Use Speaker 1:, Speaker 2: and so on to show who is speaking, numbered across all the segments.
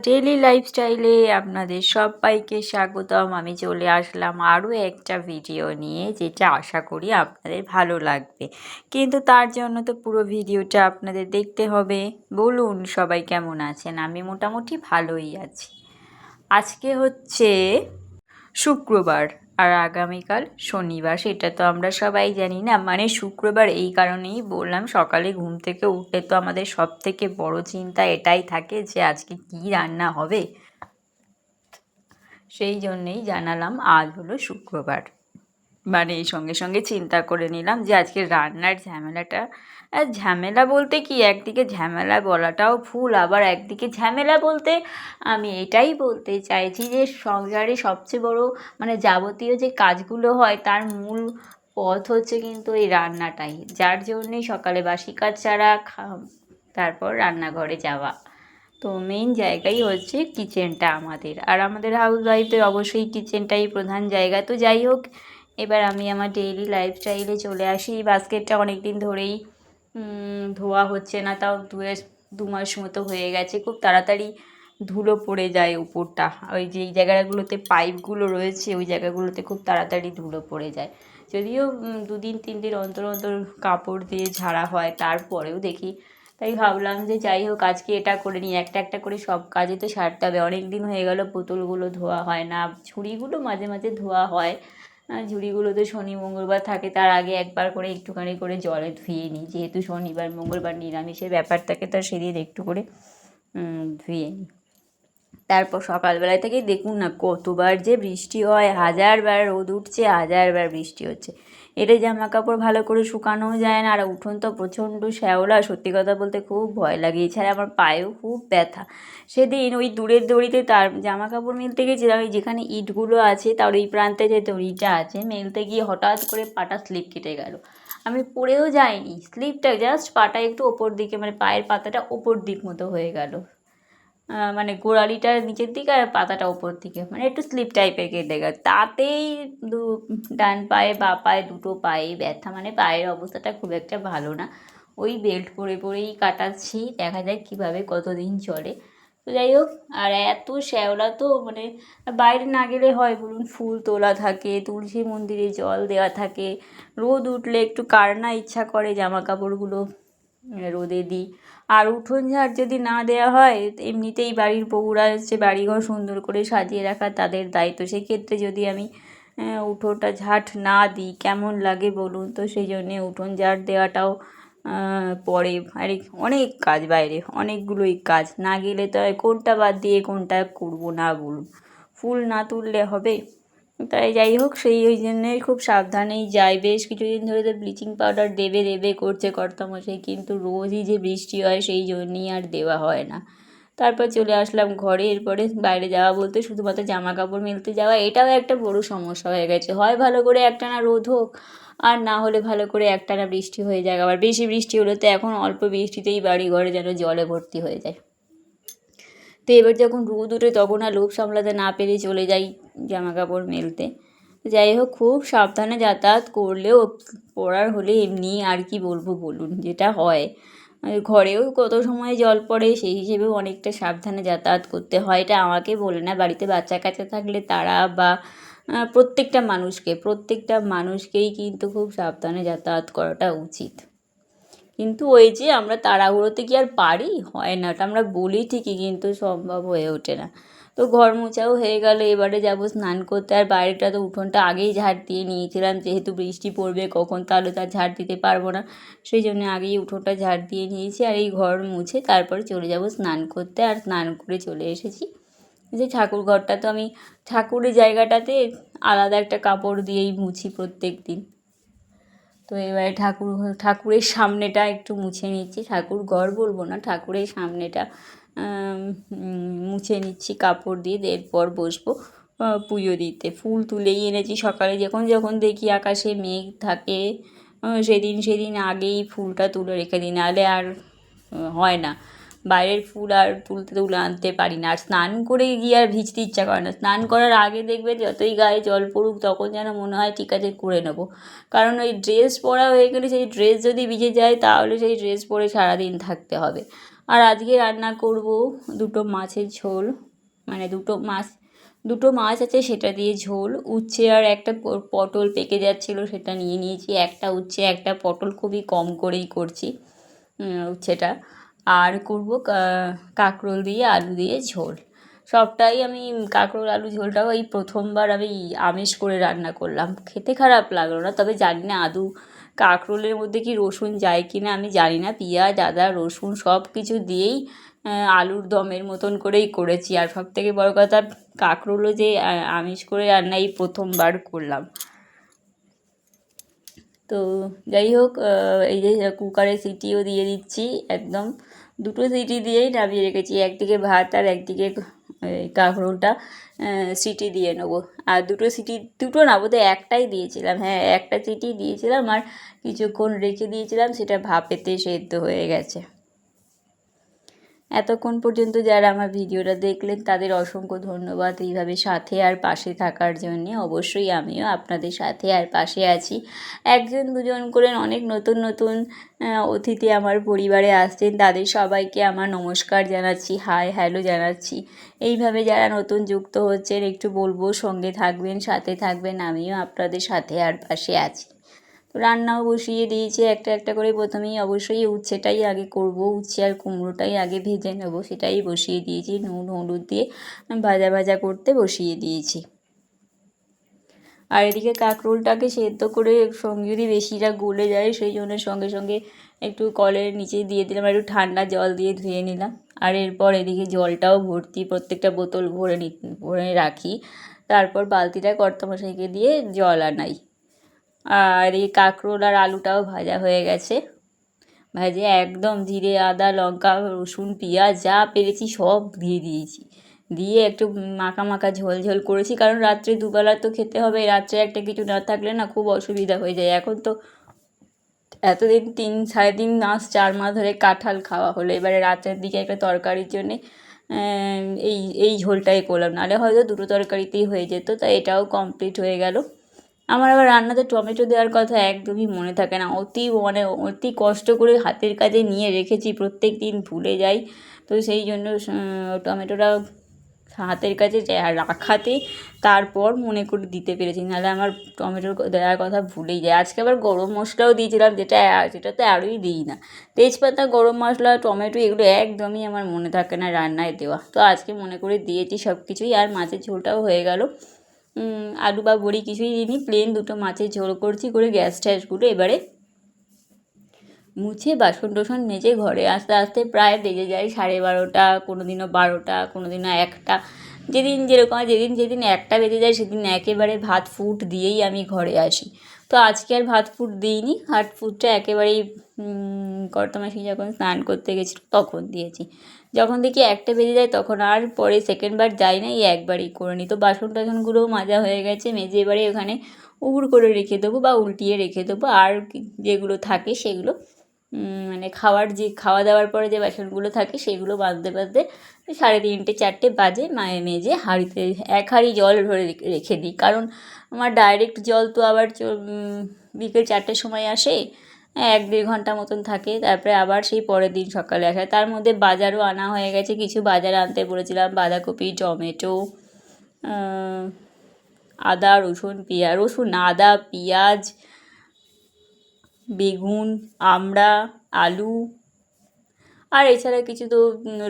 Speaker 1: Daily লাইফস্টাইলে আপনাদের সবাইকে স্বাগতম। আমি চলে আসলাম আরও একটা ভিডিও নিয়ে, যেটা আশা করি আপনাদের ভালো লাগবে, কিন্তু তার জন্য তো পুরো ভিডিওটা আপনাদের দেখতে হবে। বলুন সবাই কেমন আছেন? আমি মোটামুটি ভালোই আছি। আজকে হচ্ছে শুক্রবার আর আগামীকাল শনিবার, সেটা তো আমরা সবাই জানি না। মানে শুক্রবার এই কারণেই বললাম, সকালে ঘুম থেকে উঠলে তো আমাদের সব থেকে বড় চিন্তা এটাই থাকে যে আজকে কি রান্না হবে। সেই জন্যেই জানালাম আজ হলো শুক্রবার, মানে এই সঙ্গে সঙ্গে চিন্তা করে নিলাম যে আজকে রান্নার ঝামেলাটা, আর ঝামেলা বলতে কি, একদিকে ঝামেলা বলাটাও ভুল, আবার একদিকে ঝামেলা বলতে আমি এটাই বলতে চাইছি যে সংসারে সবচেয়ে বড় মানে যাবতীয় যে কাজগুলো হয় তার মূল পথ হচ্ছে কিন্তু এই রান্নাটাই, যার জন্যেই সকালে বাসি কাজ ছাড়া তারপর রান্নাঘরে যাওয়া। তো মেন জায়গাই হচ্ছে কিচেনটা আমাদের, আর আমাদের হাউস ওয়াইফদের অবশ্যই কিচেনটাই প্রধান জায়গা। তো যাই হোক, এবার আমি আমার ডেইলি লাইফস্টাইলে চলে আসি। বাস্কেটটা অনেক দিন ধরেই ধোয়া হচ্ছে না, তাও 2 মাস মতো হয়ে গেছে। খুব তাড়াতাড়ি ধুলো পড়ে যায় উপরটা, ওই যে জায়গাগুলোতে পাইপগুলো রয়েছে ওই জায়গাগুলোতে খুব তাড়াতাড়ি ধুলো পড়ে যায়। যদিও 2 দিন 3 দিন অন্তর অন্তর কাপড় দিয়ে ঝাড়া হয়, তারপরেও দেখি। তাই ভাবলাম যে যাই হোক, আজকে এটা করে নিই, একটা একটা করে সব কাজই তো সারতে হবে। অনেক দিন হয়ে গেল বোতলগুলো ধোয়া হয় না, ঝুড়িগুলো মাঝে মাঝে ধোয়া হয়। ঝুড়িগুলো তো শনি মঙ্গলবার থাকে, তার আগে একবার করে একটুখানি করে জলে ধুয়ে নিই, যেহেতু শনিবার মঙ্গলবার নিরামিষের ব্যাপার থাকে, তার সেদিন একটু করে ধুয়ে নিই। তারপর সকালবেলায় থেকে দেখুন না কতবার যে বৃষ্টি হয়, 1000বার রোদ উঠছে, 1000বার বৃষ্টি হচ্ছে। এতে জামা কাপড় ভালো করে শুকানোও যায় না, আর উঠোন তো প্রচণ্ড শ্যাওলা। সত্যি কথা বলতে খুব ভয় লাগে, এছাড়া আমার পায়েও খুব ব্যথা। সেদিন ওই দূরের দড়িতে তার জামা কাপড় মেলতে গেছিলাম, ওই যেখানে ইটগুলো আছে তার ওই প্রান্তে যে দড়িটা আছে, মেলতে গিয়ে হঠাৎ করে পাটা স্লিপ কেটে গেল। আমি পড়েও যাইনি, স্লিপটা জাস্ট পাটা একটু ওপর দিকে, মানে পায়ের পাতাটা ওপর দিক মতো হয়ে গেল, মানে গোড়ালিটা নিচের দিকে আর পাতাটা ওপর দিকে, মানে একটু স্লিপ টাইপের কেটে গেছে। তাতেই ডান পায়ে বা পায়ে দুটো পায়ে ব্যথা, মানে পায়ের অবস্থাটা খুব একটা ভালো না। ওই বেল্ট পরে পরেই কাটাচ্ছি, দেখা যায় কীভাবে কতদিন চলে। তো যাই হোক, আর এত শ্যাওলা তো, মানে বাইরে না গেলে হয় বলুন? ফুল তোলা থাকে, তুলসী মন্দিরে জল দেওয়া থাকে, রোদ উঠলে একটু কার না ইচ্ছা করে জামা কাপড়গুলো রোদে দিই। আর উঠোন ঝাড় যদি না দেওয়া হয়, এমনিতেই বাড়ির বউরা হচ্ছে বাড়িঘর সুন্দর করে সাজিয়ে রাখা তাদের দায়িত্ব, সেক্ষেত্রে যদি আমি উঠোনটা ঝাঁট না দিই কেমন লাগে বলুন? তো সেই জন্যে উঠোন ঝাড় দেওয়াটাও পরে, আরে অনেক কাজ, বাইরে অনেকগুলোই কাজ, না গেলে তো কোনটা বাদ দিয়ে কোনটা করবো না বলুন? ফুল না তুললে হবে? তাই যাই হোক, ওই জন্যেই খুব সাবধানেই যাই। বেশ কিছুদিন ধরে তো ব্লিচিং পাউডার দেবে দেবে করছে কর্তামশাই, কিন্তু রোজই যে বৃষ্টি হয় সেই জন্যই আর দেওয়া হয় না। তারপর চলে আসলাম ঘরে। এরপরে বাইরে যাওয়া বলতে শুধুমাত্র জামা কাপড় মেলতে যাওয়া, এটাও একটা বড় সমস্যা হয়ে গেছে। হয় ভালো করে একটানা রোদ হোক, আর না হলে ভালো করে একটানা বৃষ্টি হয়ে যায়। আবার বেশি বৃষ্টি হলে তো এখন অল্প বৃষ্টিতেই বাড়ি ঘরে যেন জলে ভর্তি হয়ে যায়। তো এবার যখন রোদ ওঠে তখন আর লোভ সামলাতে না পেরে চলে যাই জামা কাপড় মেলতে। যাই হোক, খুব সাবধানে যাতায়াত করলেও পড়ার হলে এমনি আর কি বলবো বলুন, যেটা হয়। ঘরেও কত সময় জল পড়ে, সেই হিসেবেও অনেকটা সাবধানে যাতায়াত করতে হয়। এটা আমাকে বলে না, বাড়িতে বাচ্চা কাচ্চা থাকলে তারা বা প্রত্যেকটা মানুষকেই কিন্তু খুব সাবধানে যাতায়াত করাটা উচিত। কিন্তু ওই যে আমরা তাড়াহুড়োতে কি আর পারি, হয় না, ওটা আমরা বলি ঠিকই কিন্তু সম্ভব হয়ে ওঠে না। তো ঘর মোছাও হয়ে গেল, এবারে যাবো স্নান করতে। আর বাইরেটা তো উঠোনটা আগেই ঝাড় দিয়ে নিয়েছিলাম, যেহেতু বৃষ্টি পড়বে কখন তাহলে তার ঝাড় দিতে পারবো না, সেই জন্য আগেই উঠোনটা ঝাড় দিয়ে নিয়েছি। আর এই ঘর মুছে তারপরে চলে যাব স্নান করতে। আর স্নান করে চলে এসেছি। যে ঠাকুর ঘরটা তো আমি ঠাকুরের জায়গাটাতে আলাদা একটা কাপড় দিয়েই মুছি প্রত্যেক দিন। তো এবারে ঠাকুরের সামনেটা একটু মুছে নিচ্ছি, ঠাকুর ঘর বলবো না, ঠাকুরের সামনেটা মুছে নিচ্ছি কাপড় দিয়ে। এরপর বসবো পুজো দিতে। ফুল তুলেই এনেছি সকালে, যখন যখন দেখি আকাশে মেঘ থাকে সেদিন আগেই ফুলটা তুলে রেখে দিই, নাহলে আর হয় না, বাইরের ফুল আর তুলে আনতে পারি না। আর স্নান করে গিয়ে আর ভিজতে ইচ্ছা করে না। স্নান করার আগে দেখবে যতই গায়ে জল পড়ুক তখন যেন মনে হয় ঠিক আছে করে নেবো, কারণ ওই ড্রেস পরা হয়ে গেলে সেই ড্রেস যদি ভিজে যায় তাহলে সেই ড্রেস পরে সারাদিন থাকতে হবে। আর আজকে রান্না করব দুটো মাছের ঝোল, মানে দুটো মাছ আছে সেটা দিয়ে ঝোল, উচ্ছে আর একটা পটল পেকে যাচ্ছিলো সেটা নিয়ে নিয়েছি, একটা উচ্ছে একটা পটল, খুবই কম করেই করছি উচ্ছেটা। আর করব কাঁকরোল দিয়ে আলু দিয়ে ঝোল। সবটাই আমি কাঁকরোল আলু ঝোলটাও এই প্রথমবার আমি আমিষ করে রান্না করলাম, খেতে খারাপ লাগলো না। তবে জানি না আদৌ কাঁকরোলের মধ্যে কি রসুন যায় কি না আমি জানি না, পেঁয়াজ আদা রসুন সব কিছু দিয়েই আলুর দমের মতন করেই করেছি। আর সব থেকে বড় কথা, কাঁকরোলও যে আমিষ করে রান্না এই প্রথমবার করলাম। তো যাই হোক, এই যে কুকারে সিটিও দিয়ে দিচ্ছি, একদম দুটো সিটি দিয়েই নামিয়ে রেখেছি, একদিকে ভাত আর একদিকে কাঁকরোলটা সিটি দিয়ে নেবো। আর দুটো না বোধহয় একটাই দিয়েছিলাম, হ্যাঁ একটা সিটি দিয়েছিলাম, আর কিছুক্ষণ রেখে দিয়েছিলাম, সেটা ভাপেতে সেদ্ধ হয়ে গেছে। এতক্ষণ পর্যন্ত যারা আমার ভিডিওটা দেখলেন তাদের অসংখ্য ধন্যবাদ এইভাবে সাথে আর পাশে থাকার জন্যে। অবশ্যই আমিও আপনাদের সাথে আর পাশে আছি। একজন দুজন করে অনেক নতুন নতুন অতিথি আমার পরিবারে আসছেন, তাদের সবাইকে আমার নমস্কার জানাচ্ছি, হাই হ্যালো জানাচ্ছি। এইভাবে যারা নতুন যুক্ত হচ্ছেন একটু বলবো সঙ্গে থাকবেন, সাথে থাকবেন, আমিও আপনাদের সাথে আর পাশে আছি। তো রান্নাও বসিয়ে দিয়েছি একটা একটা করে। প্রথমেই অবশ্যই উচ্ছেটাই আগে করব, উচ্ছে আর কুমড়োটাই আগে ভেজে নেব, সেটাই বসিয়ে দিয়েছি, নুন হলুদ দিয়ে ভাজা করতে বসিয়ে দিয়েছি। আর এদিকে কাঁকরোলটাকে সেদ্ধ করে সঙ্গে যদি বেশিটা গলে যায় সেই জন্য সঙ্গে সঙ্গে একটু কলের নিচে দিয়ে দিলাম, একটু ঠান্ডা জল দিয়ে ধুয়ে নিলাম। আর এরপর এদিকে জলটাও ভর্তি, প্রত্যেকটা বোতল ভরে রাখি, তারপর বালতিটা কর্তামশাইকে দিয়ে জল আনাই। আর এই কাঁকরোল আর আলুটাও ভাজা হয়ে গেছে, ভাজে একদম জিরে আদা লঙ্কা রসুন পেঁয়াজ যা পেরেছি সব দিয়ে দিয়েছি, দিয়ে একটু মাখা মাখা ঝোল ঝোল করেছি, কারণ রাত্রে দুবেলা তো খেতে হবে, রাত্রে একটা কিছু না থাকলে না খুব অসুবিধা হয়ে যায়। এখন তো এতদিন 3.5 মাস 4 মাস ধরে কাঁঠাল খাওয়া হলো, এবারে রাতের দিকে একটা তরকারির জন্যে এই ঝোলটাই করলাম, নাহলে হয়তো দুটো তরকারিতেই হয়ে যেত, তাই এটাও কমপ্লিট হয়ে গেল। আমার আবার রান্নাতে টমেটো দেওয়ার কথা একদমই মনে থাকে না, অতি কষ্ট করে হাতের কাজে নিয়ে রেখেছি, প্রত্যেক দিন ভুলে যাই। তো সেই জন্য টমেটোটা হাতের কাছে রাখাতে তারপর মনে করে দিতে পেরেছি, নাহলে আমার টমেটোর দেওয়ার কথা ভুলেই যায়। আজকে আবার গরম মশলাও দিয়েছিলাম, যেটাতে আরোই দিই না, তেজপাতা গরম মশলা টমেটো এগুলো একদমই আমার মনে থাকে না রান্নায় দেওয়া, তো আজকে মনে করে দিয়েছি সব কিছুই। আর মাছের ঝোলটাও হয়ে গেল, আলু বা বড়ি কিছুই দিইনি, প্লেন দুটো মাছের ঝোল করছি, করে গ্যাস ট্যাসগুলো এবারে মুছে বাসন টাসন মেজে ঘরে আস্তে আস্তে প্রায় বেজে যায় 12:30, কোনো দিনও 12টা, কোনো দিনও 1টা, যেদিন 1টা বেজে যায় সেদিন একেবারে ভাত ফুট দিয়েই আমি ঘরে আসি। তো আজকে আর ভাত ফুট দিইনি, ভাত ফুটটা একেবারেই কর্তামাসি যখন স্নান করতে গেছিলো তখন দিয়েছি। যখন দেখি 1টা বেজে যায় তখন আর পরে সেকেন্ডবার যাই না, এই একবারই করে নিই। তো বাসন টাসনগুলোও মাজা হয়ে গেছে, মেজে এবারে ওখানে উবুড় করে রেখে দেবো বা উল্টিয়ে রেখে দেবো, আর যেগুলো থাকে সেগুলো মানে খাওয়া দাওয়ার পরে যে বাসনগুলো থাকে সেগুলো বাঁধতে 3:30 4টে বাজে, মেজে হাঁড়িতে 1 হাঁড়ি জল ভরে রেখে দিই, কারণ আমার ডাইরেক্ট জল তো আবার বিকেল 4টের সময় আসে, 1-1.5 ঘন্টা মতন থাকে, তারপরে আবার সেই পরের দিন সকালে আসে। তার মধ্যে বাজারও আনা হয়ে গেছে, কিছু বাজার আনতে বলেছিলাম, বাঁধাকপি টমেটো আদা রসুন আদা পেঁয়াজ বেগুন আমড়া আলু, আর এছাড়া কিছু তো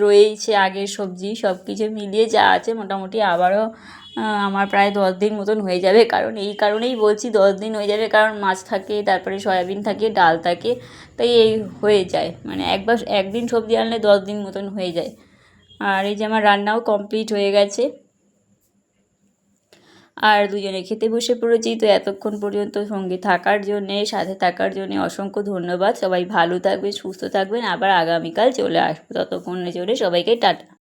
Speaker 1: রয়েইছে আগের সবজি, সব কিছু মিলিয়ে যা আছে মোটামুটি আবারও আমার প্রায় 10 দিন মতন হয়ে যাবে। কারণ এই কারণেই বলছি 10 দিন হয়ে যাবে, কারণ মাছ থাকে, তারপরে সয়াবিন থাকে, ডাল থাকে, তাই এই হয়ে যায়, মানে একদিন সবজি আনলে 10 দিন মতন হয়ে যায়। আর এই যে আমার রান্নাও কমপ্লিট হয়ে গেছে, আর দুজনে খেতে বসে পড়েছি। তো এতক্ষণ পর্যন্ত সঙ্গে থাকার জন্যে, সাথে থাকার জন্যে অসংখ্য ধন্যবাদ। সবাই ভালো থাকবেন, সুস্থ থাকবেন, আবার আগামীকাল চলে আসবো। ততক্ষণের জন্য সবাইকে টাটা।